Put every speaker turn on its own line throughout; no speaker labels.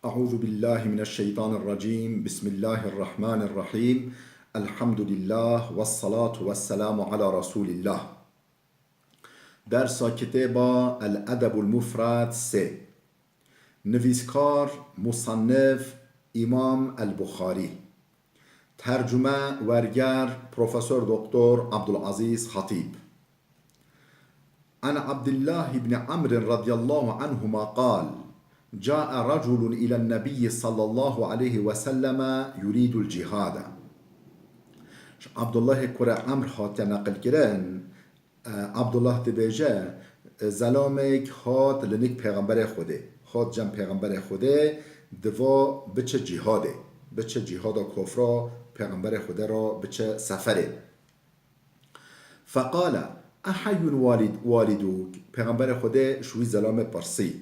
أعوذ بالله من الشيطان الرجيم بسم الله الرحمن الرحيم الحمد لله والصلاة والسلام على رسول الله. درس کتاب الادب المفرد 3. نویسکار مصنف امام البخاری. ترجمه ورگر پروفسور دکتر عبدالعزیز خطیب. عن عبد الله بن عمرو رضي الله عنهما قال جاء رجل إلى النبي صلى الله عليه وسلم يريد الجهاد. عبدالله كرة عمرو هات نقل كرن عبدالله دبيجه زلامك هات لنك پیغمبر خوده هات جم پیغمبر خوده دوا بچه جهاده بچه جهاد کفرا پیغمبر خوده را بچه سفره. فقال احی والدوک پیغمبر خوده شوی زلام پرسی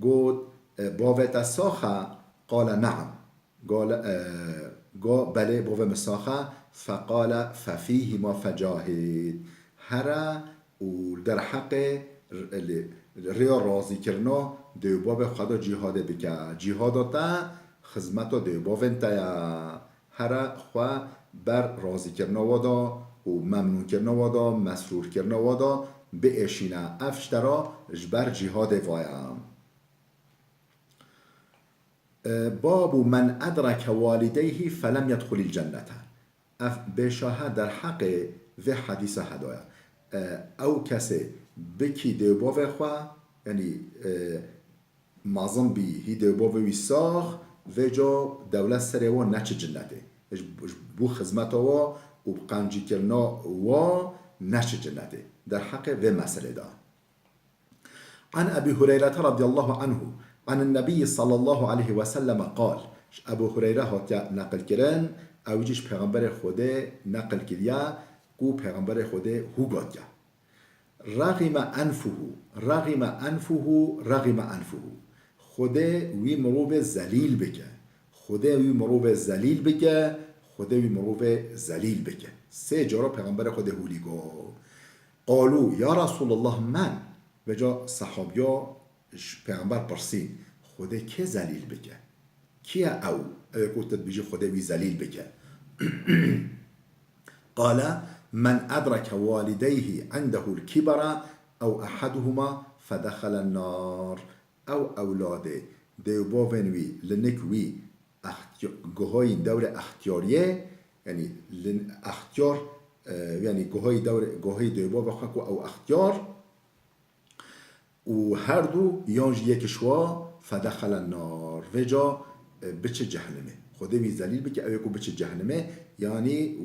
گود باوت ساخه قال نعم قال بله باو مساخه فقال ففيه ما فجاهد هر و در حق ریا راضی کرنا دیو باب خدا جهاده بکه جهادتا خدمتا دیو باب انتیا هر خوا بر راضی کرنا وادا و ممنون کرنا وادا مسرور کرنا وادا به اشینه افشترا جبر جهاد وایم. باب من ادرک والدیه فلم يدخل الجنة. بشاهد در حق و حدیث هدایا او کسی بکی دیو باو خواه یعنی معظم بی هی دیو باو وی ساخ و جا دولت سره و نچ جنته بو خدمت و قنجی کرنا و نچ جنته در حق و مسئله دا. عن ابي هريره رضي الله عنه عن النبي صلى الله عليه وسلم قال ابو هريره هات نقل کرن اوجش پیغمبر خوده نقل کریا کو پیغمبر خوده هو گاتیا رغم انفه خوده وی مروب زلیل بکه خوده وی مروب زلیل بکه خوده وی مروب زلیل بکه. سه جارا پیغمبر خوده هولی گو قالو یا رسول الله من و جا صحابیا پیغمبر پرسید خوده که زلیل بکه کیه او گفتت بیجی خوده وی زلیل بکه قال من ادرك والديه عنده الكبر او احدهما فدخل النار او اولاده دیو باونوی لنکوی گوهای دور اختیاریه یعنی اختیار یعنی گوهای دیو با بخواه او اختیار و هر دو یانج یک شوا فدخل النار و جا بچه جهنمه خوده وی زلیل بکه او یکو بچه جهنمه یعنی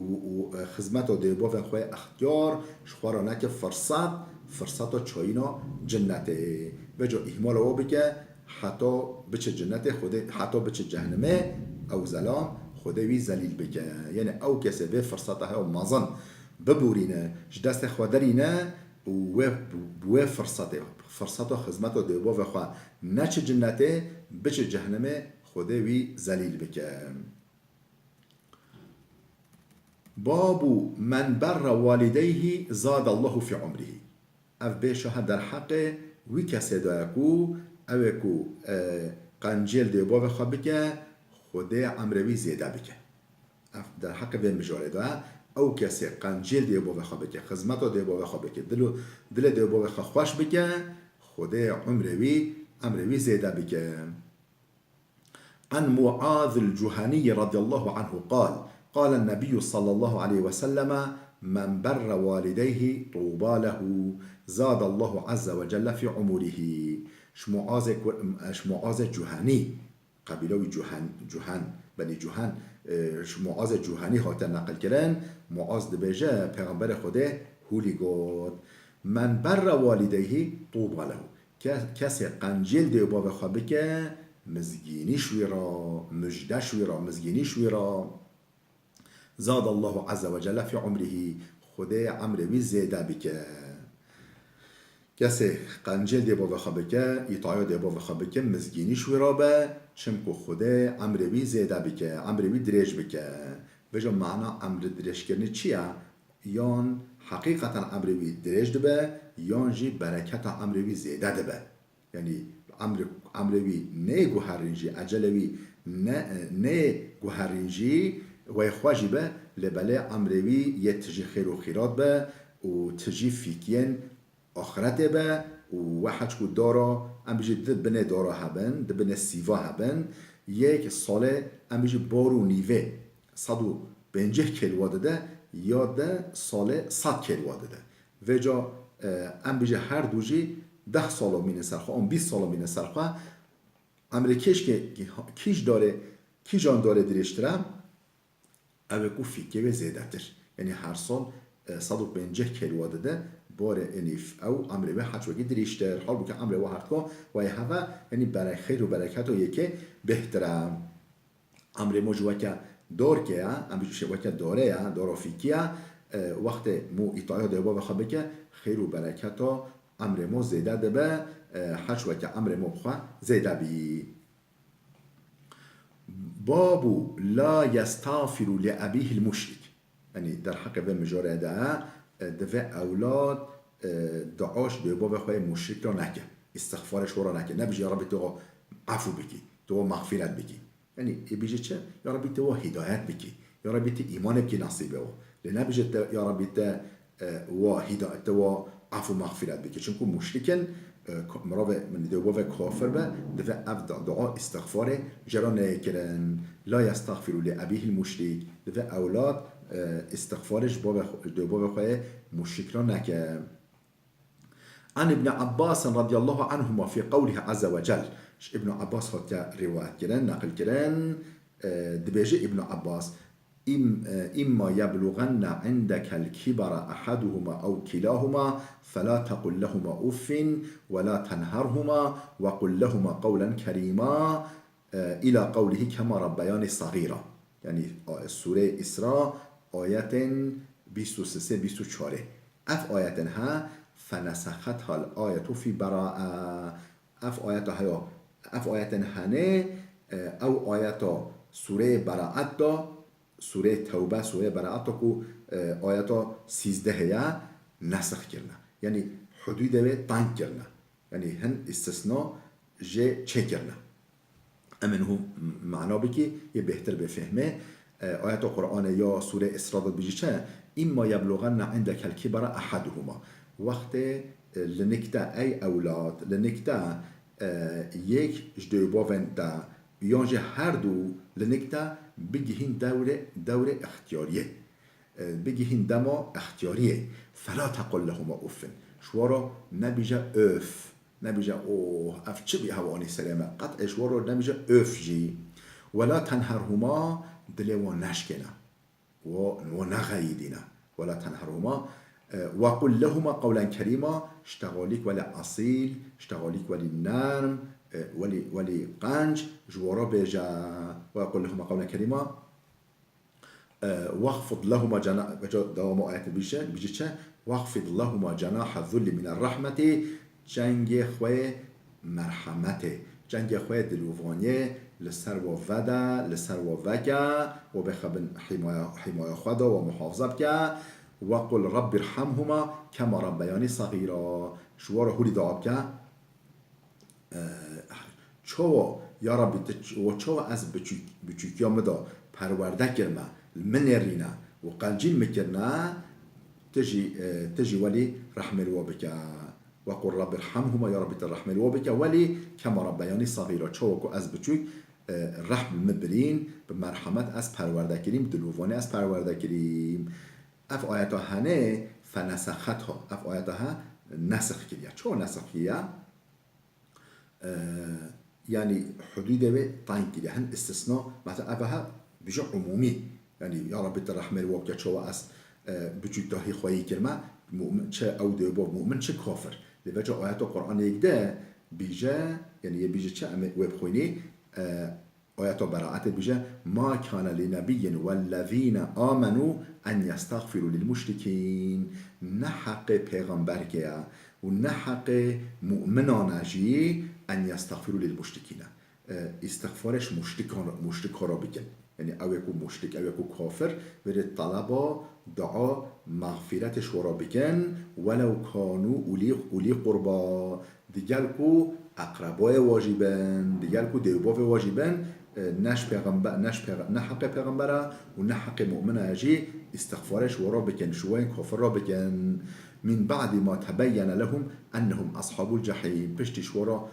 خدمت و دیو با خواه اختیار شخوارانه که فرصت و چایینا جنته و جا احمال او بکه حتی بچه جنته خوده حتی بچه جهنمه او زلام خوده وی زلیل بکه یعنی او کسی به فرصت ها و مازن ببورینه جدست خوادرینه و فرصت و خدمت و دیو با خواه نچه جنته بچه جهنمه خوده وی زلیل بکه. باب من بر والديه زاد الله في عمره. اف بشه در حق وی کسی داکو اوکو قنجیل دیو با خواه بکه خوده عمروی زیده بکه. اف در حق وی مجاره دا او کسی قنجیل دیو با خواه بکه خدمت دیو با خواه بکه دل دیو با خواه خوش بکه خوده عمروی زیده بکه. عن معاذ الجهني رضي الله عنه قال النبي صلى الله عليه وسلم من بر والديه طوبى له زاد الله عز وجل في عمره. معاذ جهني قبيله جهن بني جهن معاذ جهني هات نقل کرن معاذ دبیجه پیغمبر خوده هولی گود من بر والديه طوبى له کسی قنجیل دیو با بخواه بکه مزگینی شویرا مجده شویرا مزگینی شویرا زاد الله عز وجل في عمره خوده عمروی زیده بکه. کسی قنجل دی با بخواه بکه ایطایا دی با بخواه بکه مزگینی شویرا به چمکو خوده عمروی زیده بکه عمروی دریج بکه. بجا معنا عمر دریج کرنی چیه؟ یان حقیقتا عمروی دریج دبه یان جی برکت عمروی زیده دبه یعنی عمروی نه گوهرینجی عجلوی نه گوهرینجی و خواجی به لبله عمروی یه تجی خیر و خیرات به و تجی فیکین آخرت به و حج کو دارا ام بیجی دبنه دارا هبن دبنه سیوا هبن یک ساله ام بیجی بارو نیوه 150 کیلواده ده یا ده ساله 100 کیلواده ده و جا ام بیجی هر دوجی 10 سالا مینه سرخوا 20 سالا مینه سرخوا امریکیش که کیش داره کی جان داره درشترم اوه کو فیکه و زیده تر یعنی هر سال 150 کیلواده ده بار انیف او امر به حج وگی دریشتر حال بو که امر و هرت کو و هوا یعنی برای خیر و برکت و یکی بهترم امر موجو که دور که امر جو که داره دارا فیکیا وقت مو ایتایا ده با بخواد که خیر و برکت و امر مو زیاده ده به حج و که امر مو بخوا زیاده بی بابو لا يستغفر لأبيه المشرك یعنی در حق و مجاره ده دوه اولاد دعاش به باب خواه مشرک را نکن استغفارش را نکن نبیجی یا ربی تو عفو بکی تو مغفرت بکی یعنی بیجی چه یا ربی تو هدایت بکی یا ربی تو ایمان بکی نصیبه و لنبیجی یا ربی تو هدایت و عفو مغفرت بکی چون که مشرکن مراوه من دوباره کافر به دوه دعا استغفار جرا نکرن لا يستغفر لأبيه المشرك دوه اولاد استغفارش دوباره خواه مشرک را نکن عن ابن عباس رضي الله عنهما في قوله عز وجل ابن عباس خود روایت کردن نقل کردن دبیجه ابن عباس إما يبلغن عندك الكبر أحدهما أو كلاهما فلا تقل لهما أف ولا تنهرهما وقل لهما قولا كريما إلى قوله كما ربياني صغيرا يعني سورة إسراء آيات 23-24 اف آياتها فنسختها الآية في براءة اف آياتها نه او آيات سورة براءة دا سوره توبه سوره براءت کو آیات 13 یا نسخ کرنا یعنی حدود به تنگ کرنا یعنی هن استثناء جه چه کرنا امنه معنا بکی یه بهتر بفهمه آیات قرآن یا سوره اسراء بجی چه اما یبلغن عندك الكبر احدهما وقت لنکتا ای اولاد لنکتا یک جدوباون دا یانجه هر دو لنکتا بگیهین دور اختیاریه بگیهین دما اختیاریه فلا تقل لهما افن شوارا نبیجه اف نبیجه اوه اف چه بی هوانی سلامه قطع شوارا نبیجه اف جی ولا تنهرهما دلوا نشکنه و نغیدینه ولا تنهرهما وقل لهما قولا كريما اشتغاليك ولا أصيل اشتغاليك ولا نرم ولی قنج جوارا بيجا ويقول لهما قولا كريما واخفض لهما جناح دوام آيات بيجي واخفض لهما جناح الذل من الرحمة جنگ خواه مرحمته جنگ خواه دلوفانيه لسر و ودا لسر و وگا و بخبن حماية خدا و محافظه بكا وقل رب ارحمهما كما ربياني صغيرا شوارا هولي دعاب كا چوا یا ربی و چوا از بچوکیام دا پرورده کرما من رینا و قنجیل میکرنا تجي ولی رحم الوابك وقل رب ارحمهما یا ربی الرحم الوابك ولی کما ربیانی صغیرا چوا کو از بچوک رحم مبرین به مرحمت از پرورده کریم دلووانه از پرورده کریم اف آیتا هنه فنسختها اف آیتا ها نسخ کریا چوا نسخ کریا يعني حدوده به تعيين كده هن استثناء مثلا أبها بجا عمومي يعني يا رب الرحمة الوابكة شو أس بجود داهي خواهي كلمة مؤمن شا أو ديباب مؤمن شا كافر لبجا آيات القرآن يكده بيجا يعني بيجا شا ويب خويني آيات براءة بيجا ما كان لنبي والذين آمنوا أن يستغفروا للمشركين نحق پیغمبر كيا ونحق مؤمنان جي أن يستغفروا للمشركين استغفارش مشرك را بکن یعنی او یکو مشرک او یکو کافر برید طلبا دعا مغفرتش را بکن ولو کانو اولی قربا دیگر کو اقربای واجبن دیگر کو دیوباف واجبن نش پیغمبر نه حق پیغمبره و نه حق مؤمنه اجی استغفارش ورا بکن شوين کافر را بکن من بعد ما تبين لهم انهم اصحاب الجحيم پشتش ورا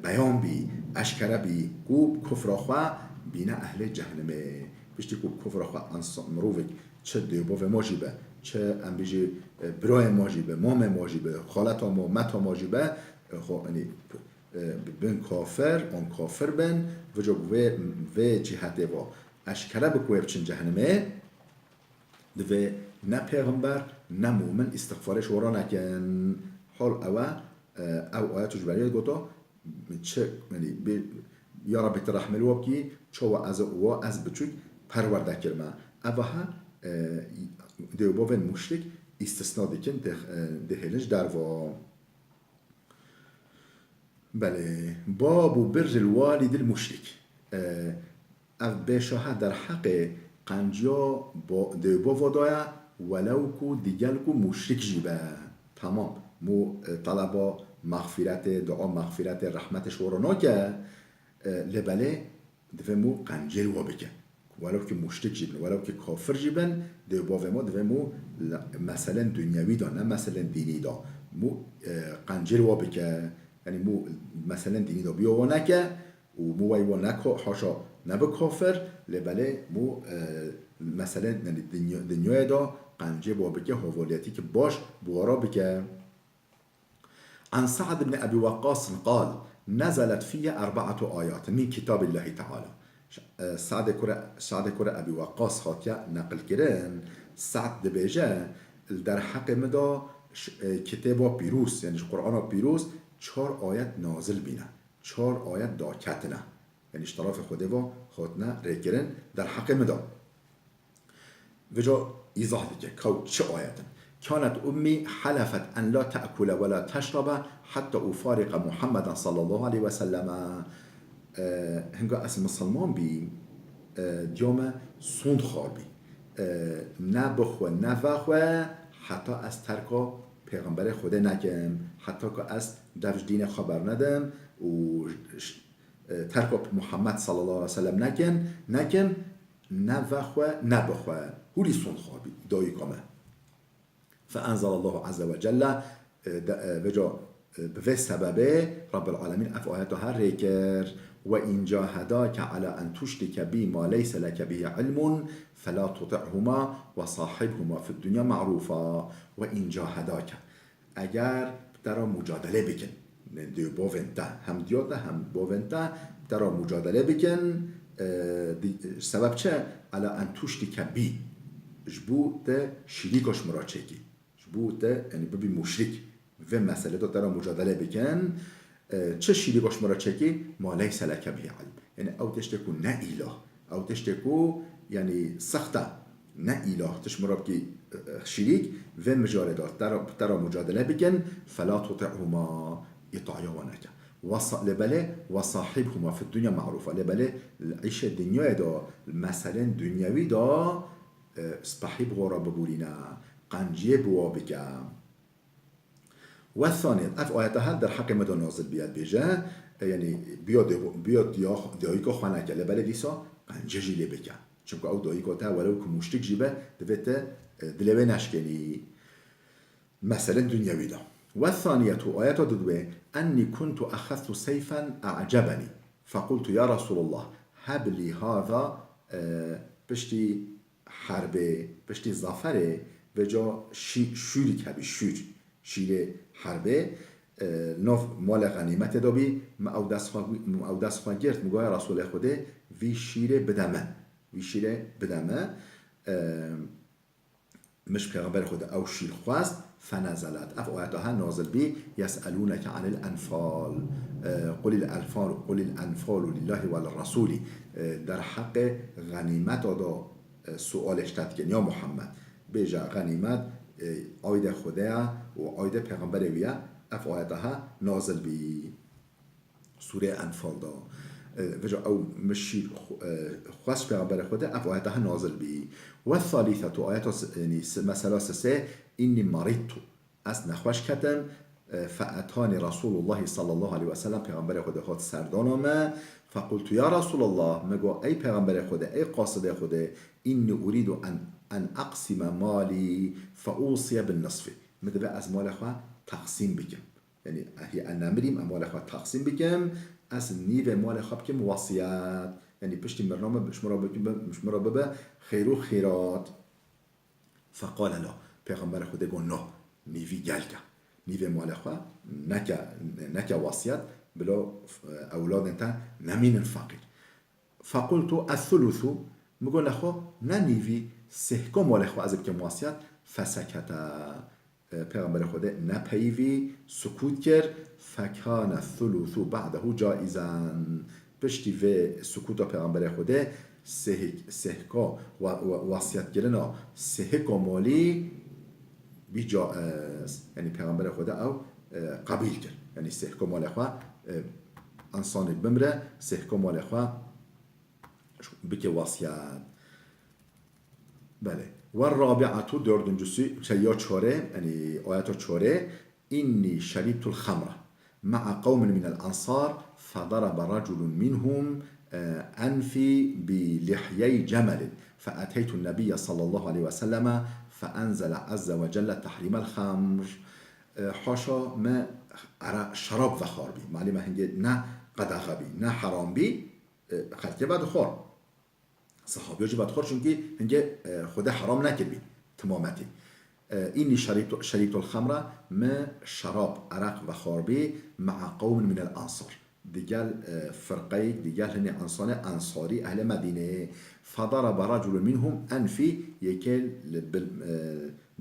بیان بی اشکره بی کو کفر خوا بینا اهل جهنمه پشتی کو کفر خوا انسان مروفک چه دیوباف واجبه چه ام بیجی برای واجبه مام واجبه خالت ما متا واجبه خو یعنی بن کافر اون کافر بن و جو و جهت و اشکره بکویب چن جهنمه دوی نه پیغمبر نه مومن استغفارش ورا نکن حال او آیات جبریل گوتا چه یعنی یا رب ترحمل وبکی چو از بچوک پرورده کرما اوها دیوباون مشرک استثناء دکن دهلنج در و بله باب بر الوالد المشرك اف بشاهد در حق قنجیا دیوبا ودایا ولو کو دیگل کو مشرک جیبه تمام مو طلبا مغفرت دعا مغفرت رحمتش ورنا که لبله دفه مو قنجل و بکن ولو که مشرک جیبن ولو که کافر جیبن دیوبا و ما دفه مو مثلا دنیاوی دا نه مثلا دینی دا مو قنجل و بکن یعنی مو مثلا دینی دا بیاوا نکه و مو ویوا نکه حاشا نبه کافر لبله مو مثلا دنیای دا قنجه با بکه حوالیتی که باش بوارا بکه عن سعد بن أبي وقاص قال نزلت في 4 آيات من كتاب الله تعالى سعد كرة أبي وقاص خاطيا نقل كرن سعد دبيجا در حق مدا كتاب بيروس يعني قرآن بيروس 4 آيات نازل بينا 4 آيات دا كتنا يعني اشتراف خده خاطنا ريكرن در حق مدا وجا إيضاح لك كو 4 آيات كانت أمي حلفت أن لا تأكل ولا تشرب حتى أفارق محمد صلى الله عليه وسلم هنگا اسم مسلمان بي ديوم سوند خوار بي نه بخوه نه وخوه حتی از ترکا پیغمبر خدا نکم حتی که از دفش دین خبر ندم و ترکا محمد صلی الله علیه وسلم نکم نه وخوه نه بخوه هولی سوند خوار بي دایی کامه فأنزل الله عز وجل وجا به سبب رب العالمين أفآياتها ريكر وإن جاهداك على أن تشرك بي ما ليس لك به علم فلا تطعهما وصاحبهما في الدنيا معروفا وإن جاهداك اگر ترا مجادله بکن دو باونتا هم دیاتا هم باونتا ترا مجادله بکن سبب چه على أن تشرك بي جبوت شريكش مراچکی جبوت يعني ببي مشرك و مسئله دو ترا مجادله بکن چه شیری باش مرا چکی ما لیس لک به علم یعنی او تشتکو نه اله او تشتکو یعنی سخته نه اله تش مرا بکی شریک و مجادله ترا مجادله بکن فلا تطعهما اطاعیا و نکن لبله و صاحبهما في الدنيا معروفه لبله عيش الدنيا دا مثلا دنیوی دا صاحب غورا ببولینا قنجیه بوا بکم والثانية اف آياتها در حق مدى نازل بياد بيجا يعني بياد دايكو خوانا كلا بلا ديسا قنجه جيلي بكا چونك او دايكو تا ولو كمشتك جيبه دويتا دلوه نشكني مثلا دنياوي دا والثانية آيات ددوه أني كنت أخذت سيفا أعجبني فقلت يا رسول الله هب لي هذا بشتي حربه بشتي ظفره وجا شوري كبي شیر حربه ناف مال غنیمت دابی ما او دست خواه گرد مگاه رسول خوده وی شیر بدمه مش پیغمبر خوده او شیر خواست فنزلت اف آیتها نازل بی یسألونک عن الانفال قل الانفال لله والرسول در حق غنیمت دا سؤالش تدکن یا محمد بیجا غنیمت آیده خدا و آیده پیغمبر ویا اف آیتها نازل بی سوره انفال دا وجا او مشیر خواست پیغمبر خدا اف آیتها نازل بی و ثالثه تو آیت یعنی مسئله سه اینی مریض تو از نخوش کتم فأتاني رسول الله صلى الله عليه وسلم پیغمبر خدا هات سردانم فقلت يا رسول الله مگو ای پیغمبر خدا ای قاصد خدا اینی اريد ان اقسم مالی فاوصي بالنصف مدبه از مال خوا تقسیم بکم یعنی احی نمریم مال خوا تقسیم بکم از نیو مال خوا بکم وصیت یعنی پشتی برنامه مشمرا ببه خیر و خیرات فقال لا پیغمبر خدا گو نه نیوی گلکه نیو مال خوا نکه وصیت بلا اولاد انت نمین فقیر فقلت الثلث میگو نخو ننیوی سهکو مال خو از بکم وصیت فسکت پیغمبر خدا نپیوی سکوت کرد فکان الثلث بعده جائزن پشتی و سکوت پیغمبر خدا سهکا وصیت گرنا سهکو مالی بی جائز یعنی پیغمبر خدا او قبیل کرد یعنی سهکو مال خو انسان بمره سهکو مال خو بکه وصیت بله و الرابعه دردنجسی یا چوره یعنی آیات چوره اینی شربت الخمر مع قوم من الانصار فضرب رجل منهم انفي بلحيي جمل فاتيت النبي صلى الله عليه وسلم فانزل عز وجل تحريم الخمر حاشا ما شراب و خار بی معنی ما هنگه نه قدغه بی نه حرام بی خلقه بعد خور صحابی ها بعد خور چون که هنگه خدا حرام نکر بی تمامتی اینی شریط الخمره ما شراب عرق و خار بی مع قوم من الانصار دیگل فرقه دیگل هنی انصاری اهل مدینه فضرب رجل منهم انفی یکل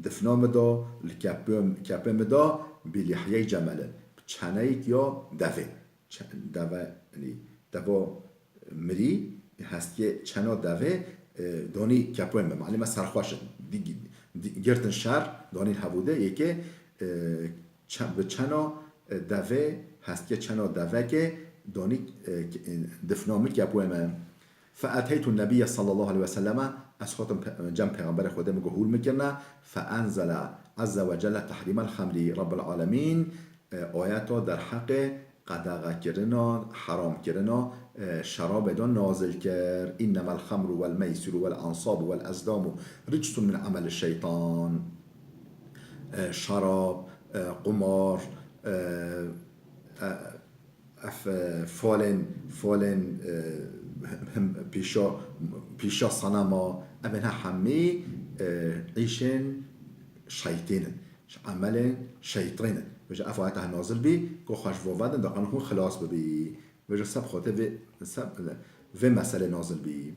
دفنام دا لکپم دا بلحیه جمله چنایت یا دوه یعنی مری هست که چنا دوه دانی کپم معلومه سرخوش گرتن شهر دانی هبوده یکی به چنا دوه هست که چنا دوه که دانی دفنام کپم فاتيت النبي صلى الله عليه وسلم اسخاتم جنب پیغمبر خدا مگهول میکنه فانزل عز وجل تحریم الخمر رب العالمین آیاتا در حق قدغه کردن حرام کردن شراب دان نازل کرد انما الخمر والميسر والانصاب والازلام رجس من عمل الشیطان شراب قمار فالن پیشا صنما ابنها همه عیشن شیطانن عمل شیطانن وجه افعاتها نازل بی که خوش وادن دقیقا هون خلاص بی وجه سب خاطر و مسئله نازل بی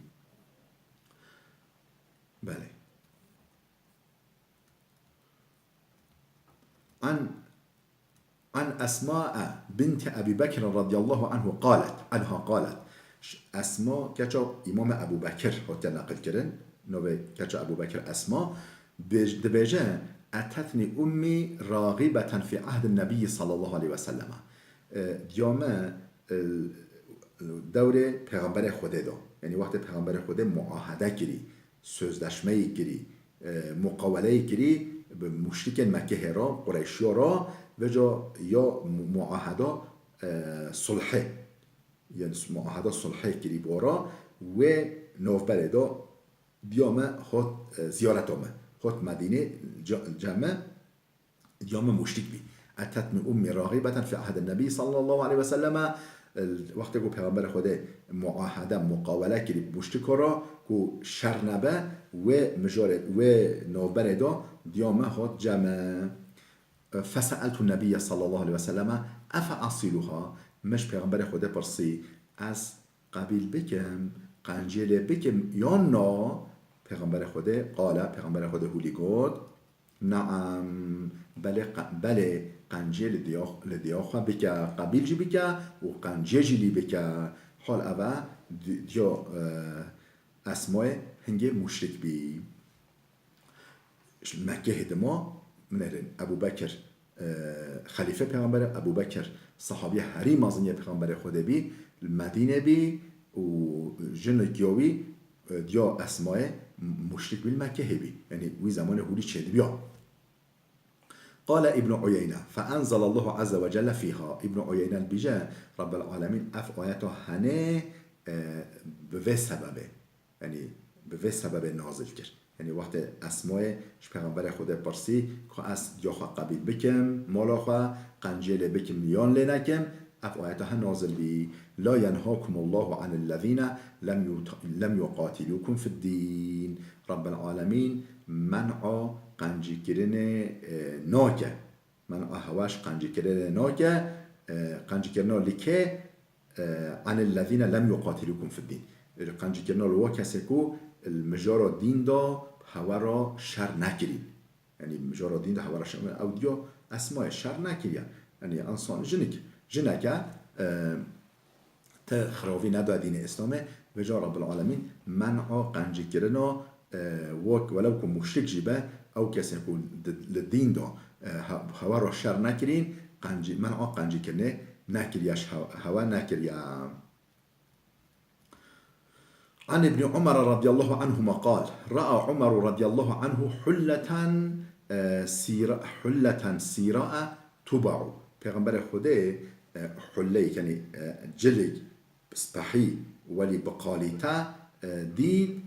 بله عن اسماء بنت ابي بكر رضي الله عنه قالت اسما كچا امام ابو بكر هات نقل كرن نو كچا ابو بكر اسما دبجه اتتني امي راغبه في عهد النبي صلى الله عليه وسلم دیامه دوره پیغمبر خدا دا یعنی وقت پیغمبر خدا معاهده کری سوزدشمه کری مقاوله کری به مشرک مکه را قریشی را و جا یا معاهده صلحه یعنی معاهده صلحه کری بارا و نوفبر دا دیامه خود زیارت آمه خود مدینه جمع دیامه مشرک بی اتتن امی راغبتا فی عهد النبی صلی الله علیه وسلم وقتی که پیغمبر خود معاهده مقاوله کری مشرک را که شر نبه و مجارد و نوفبر دا دیامه خود جمع فسألت النبي صلى الله عليه وسلم أفأصلها مش پیغمبر خدا پرسی از قبیل بکم قنجیل بکم یا نا پیغمبر خدا قال پیغمبر خدا هولی گود نعم بله قنجیل لدیاخوا بکه قبیل جی بکه و قنجیل جی لی بکه حال اوه دیا اسمای هنگه مشرک بی مکه هدما منرن ابو بکر خلیفه پیغمبر ابو بکر صحابی هری مازنی پیغمبر خدا بی مدینه بی و جن گیاوی دیا اسماء مشرک بیل مکه بی یعنی وی زمان هولی چه بیا قال ابن عيينة فأنزل الله عز وجل فيها ابن عيينة البيجا رب العالمين اف آياته هنه به سببه يعني به سبب نازل کرد یعنی وقت اسماء پیغمبر خدا پرسی که از یاخوا قبیل بکم مالا خوا قنجیل بکم یان لنکم اف آیت ها نازل بی لا ينهاكم الله عن الذين لم يقاتلوكم في الدين رب العالمين منع قنجی کردن ناکه منع هواش قنجی کردن ناکه قنجی کردن لکه عن الذين لم يقاتلوكم في الدين قنجی کردن لوا کسی که المجارة دين دا هوا شر نکرین یعنی مجارة دين دا هوا شر او دیا اسماء شر نکرین یعنی انسان جنکه تخراوی نداره دین اسلامه و جا رب العالمین منع قنجی کردن ولو که مشرک جیبه او کسی که لدین دا هوا را شر نکرین منع قنجی کردن نکریش هوا نکریه. عن ابن عمر رضي الله عنهما قال رأى عمر رضي الله عنه حلة سيراء تبع پیغمبر خدا حله یعنی جلد سپحی ولی بقالیته دید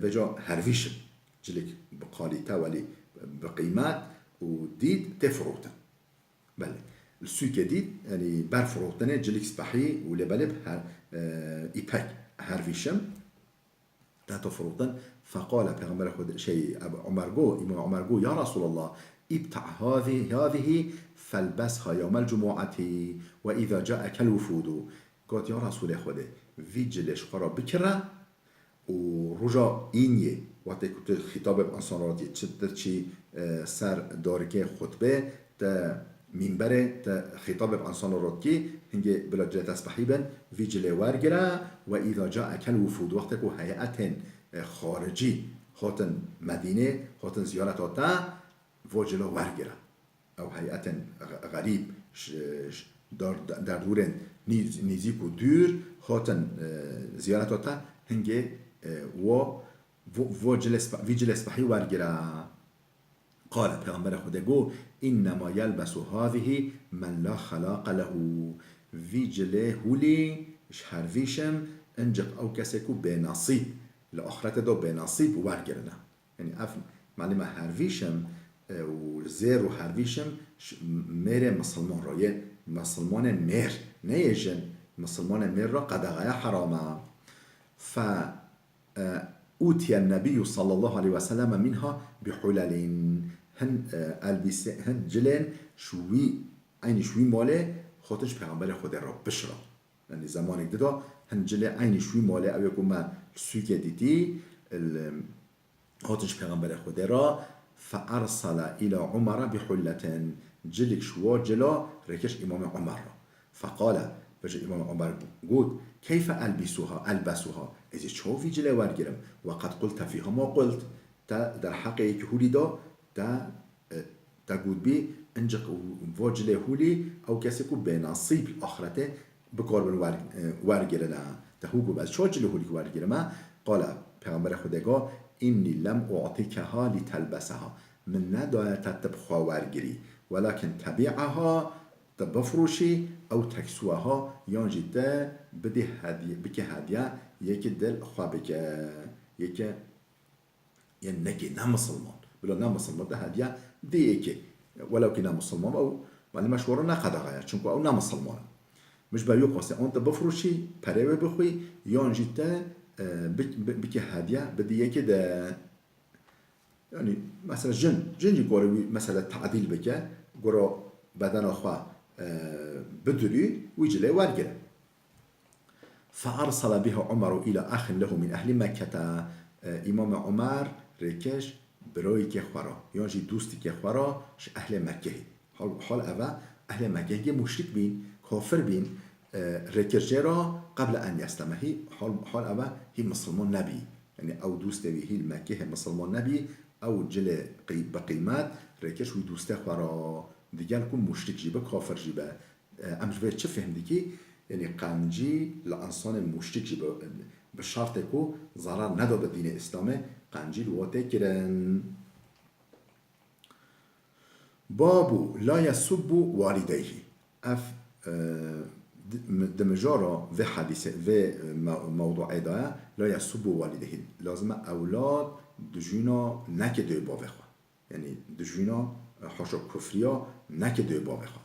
و جا هرویشن جلد بقالیته ولی بقیمت و دید تفروتن بله السوكة دید یعنی برفروتنه جلد سپحی ولی بله ایپک هرویشم تحت فروضا فقال پیغمبر خود شيء امام عمر جو يا رسول الله ابتع هذه فالبسها يوم الجمعة وإذا جاءك الوفود قالت يا رسول خود ویجلش خراب بکره و رجا اینیه وقتی که خطاب انسان را چی سر دارکه خطبه تا منبره تا خطاب انسان را که هنگه بلا جل تسبحی بن ویجله ورگره و اذا جاء اکل وفود وقتی که هیئت خارجی هاتن مدینه هاتن زیارت آتا وجله ورگره او هیئت غریب در دور نزدیک و دور هاتن زیارت آتا هنگه ویجله اسبحی ورگره. قال پیغمبر خدا گو انما يلبس هذه من لا خلاق له ویجله هولی شهرویشم انجق او کسی که بنصیب لآخرت دو بنصیب ورگرنه یعنی اف معلومه هرویشم و زیر و هرویشم میر مسلمان را یه مسلمان میر نه جن مسلمان میر را قدغه حرامه ف اوتی النبی صلی الله علیه و سلم منها بحلل هن جلن شوی عین شوی ماله خاطرش پیغمبر خدا را بشرا یعنی زمانی دیدا هن جله عین شوی ماله او یکو من سوی دیدی خاطرش پیغمبر خدا را فارسل الى عمر بحلة جلک شوا جلا رکش امام عمر را فقال بجا امام عمر گود كيف البسوها از چوفی جله ورگیرم وقد قلت فيها ما قلت تا در حق یک هولی دا تا گود بی انجق واجله هولی او کسی که به نصیب آخرته بکار بن ورگیره تا هو گود از چو جله هولی که ورگیره ما قال پیغمبر خداگاه اینی لم اعطیکها لتلبسها من نداید تبخوا ورگیری ولكن تبیعها تبفروشی او تکسوها یا جده بده هدیه بکه هدیه یکی دل خواه بکه یکی یعنی نگی نه مسلمان بلا نه مسلمان ده هدیه ده یکی ولو که نه مسلمان او ولی مشوره نقده غیر چون که او نه مسلمان مش باید قاسه آن تبفروشی پره بخوی یا جده بکه هدیه بده یکی ده یعنی مثلا جنجی گوری مثلا تعدیل بکه گوری بدن خواه بدري ويجلي ورقة فأرسل بها عمر إلى أخ له من أهل مكة إمام عمر ركش بروي كخورا يعني دوستي كخورا أهل مكة حال أبا أهل مكة مشرك بين كافر بين ركش جرا قبل أن يسلمه حال أبا هي مسلمان نبي يعني أو دوستي هي المكة مسلمان نبي أو جل بقيمات ركش ودوستي خورا دیگر کن مشرک جیبه کافر جیبه امروز چه فهمیدی که یعنی قنجی لانسان مشرک جیبه به شرط که ضرر ندا به دین اسلامه قنجی لواته کرن. بابو لا يسب والديه اف دمجارا في حديث في موضوع دا لا يسب والديه لازم اولاد دجونا نك دو باوخوا يعني دجونا حاشا كفريا نك دو باوخوا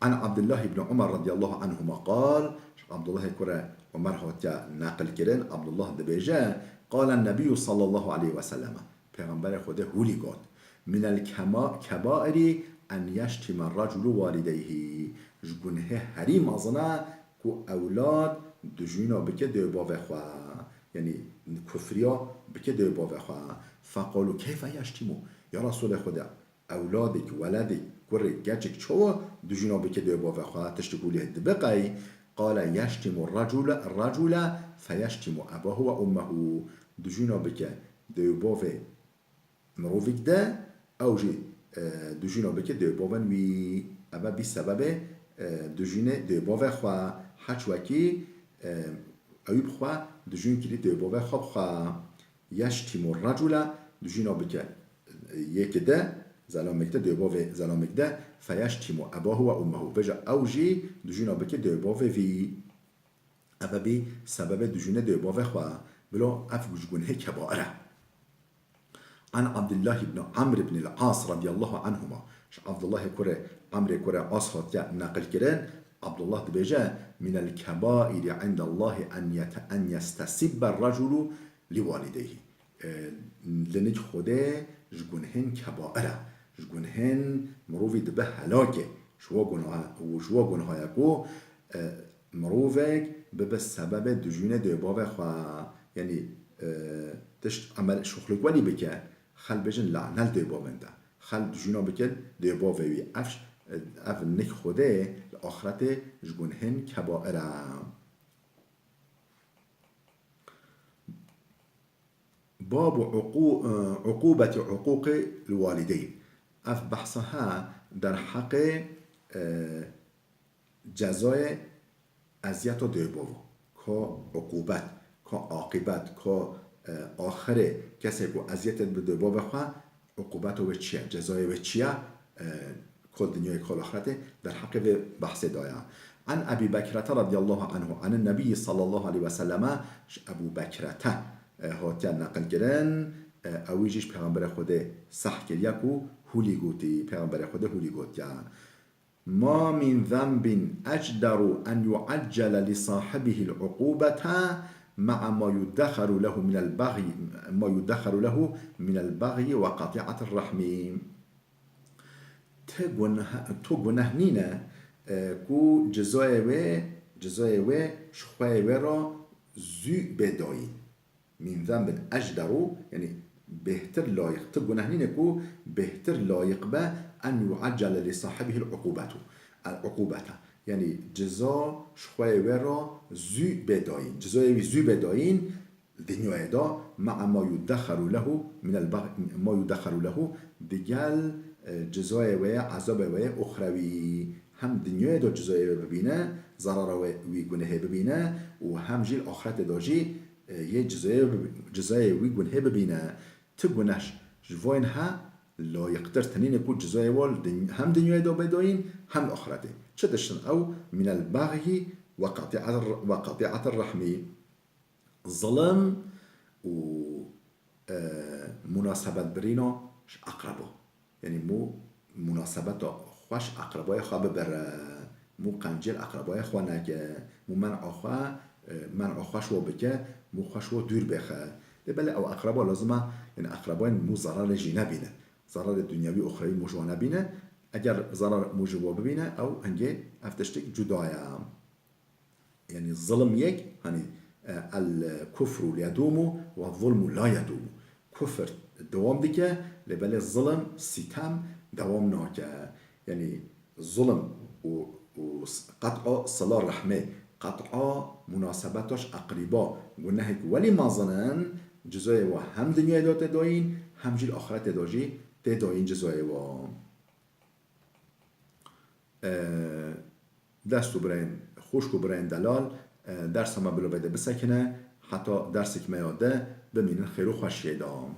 عن عبد الله بن عمر رضي الله عنهما قال عبد الله كرة عمر هاتيا نقل كرن عبد الله دبيجا قال النبي صلى الله عليه وسلم پیغمبر خدا هولی گفت من الكبائر ان يشتم الرجل والديه جگونه حریم ازنا کو اولاد دجونا بکه دو باوخوا يعني كفريا بكده دو باوخوا فقالوا كيف يشتموا يا رسول خدا اولادك ولدك كرك جاجك شو دجونا بكده دو باوخوا تشتكوا له دبقي قال يشتم الرجل فيشتم اباه وامه دجونا بكه دو باوه مروفيك ده او جي دجونا بكه دو باوان وي ابا بسبب دجونا دو باوخوا حچوكي ایوب خوا دجون کلی دو باور خواب خوا یشتیم الرجل دجون بکه یک ده زلامک ده دو باور زلامک ده فیشتیم اباه و امه بجا اوجی دجون بکه دو باور وی ابا سبب دجون دو باور خوا بلا افجگونه کبائره عن عبد الله بن عمرو بن العاص رضي الله عنهما عبد الله كره عمرو كره عاص هات نقل كرن عبد الله دبيجا من الكبائر عند الله أن يستسب الرجل لوالديه لنج خوده جگونهن كبائره جگونهن مروفي دبه هلاكه شوا گناه يكو مروفك ببس سبب دجونه دباوه خوا يعني تشت عمل شغلك ولي بك خل بجن لعنل دباوه ده خل دجونه بك دباوه وي افش اف نک خوده آخرت جگونهن کبائره باب عقوبة عقوق الوالدين اف بحثها در حق جزای اذیت دو بابا که عقوبت که عاقبت که آخر کسی که اذیت به دو بابا خواه عقوبت و چیه جزای و چیه كل دنيا كل آخرته در حق بحث دايا عن أبي بكرة رضي الله عنه عن النبي صلى الله عليه وسلم أبو بكرة هاتيا نقل كرن اويجيش پیغمبر خود صح كريكو هولي قوتي پیغمبر خود هولي قوتيا ما من ذنب أجدر أن يعجل لصاحبه العقوبة مع ما يدخر له من البغي وقطيعة الرحم تو گناه نینه کو جزای و شخواه و را زو بدایی من ذنب اجدرو یعنی بهتر لایق تو گناه نینه کو بهتر لایق به ان یعجل لصاحبه العقوبت یعنی جزا شخواه و را زو بدایین جزای زو بدایین دنیای دا مع ما يدخر له من البغي ما يدخر له دیگل جزای و عذاب و اخروی هم دنیای دا جزای ببینه ضرر و گناه ببینه و هم جیل آخرت داجی یه جزای و گناه ببینه تو گناهش جوین ها لایقتر تنین کو جزای وال هم دنیای دا بداین هم آخرته چه دشتن او من البغي وقطيعة الرحم ظلم و مناسبت برینا اقربا یعنی مو مناسبت خوش اقربای خواه ببر مو قنجل اقربای خواه نگه مو من آخوش و بکه مو خوش و دور بخه بله او اقربا لازمه یعنی اقربای مو ضرر جی نبینه ضرر دنیاوی اخروی مو جوا نبینه اگر ضرر مو جوا ببینه او هنگه افتشتک جدایه یعنی الظلم یک هنی الكفر يدوم والظلم لا يدوم كفر دوام دیگه لبل الظلم ستم دوام ناکه یعنی ظلم و قطع صلاة رحمه قطع مناسبتش اقربا گناهك ولی مازنن جزای و هم دنیای داده داین هم جیل آخرت داجی داین جزای و دستو برین خوشکو برین دلال درس ما بلو بده بسکنه حتی درسی که میاده ببینین خیر و خوشیه دام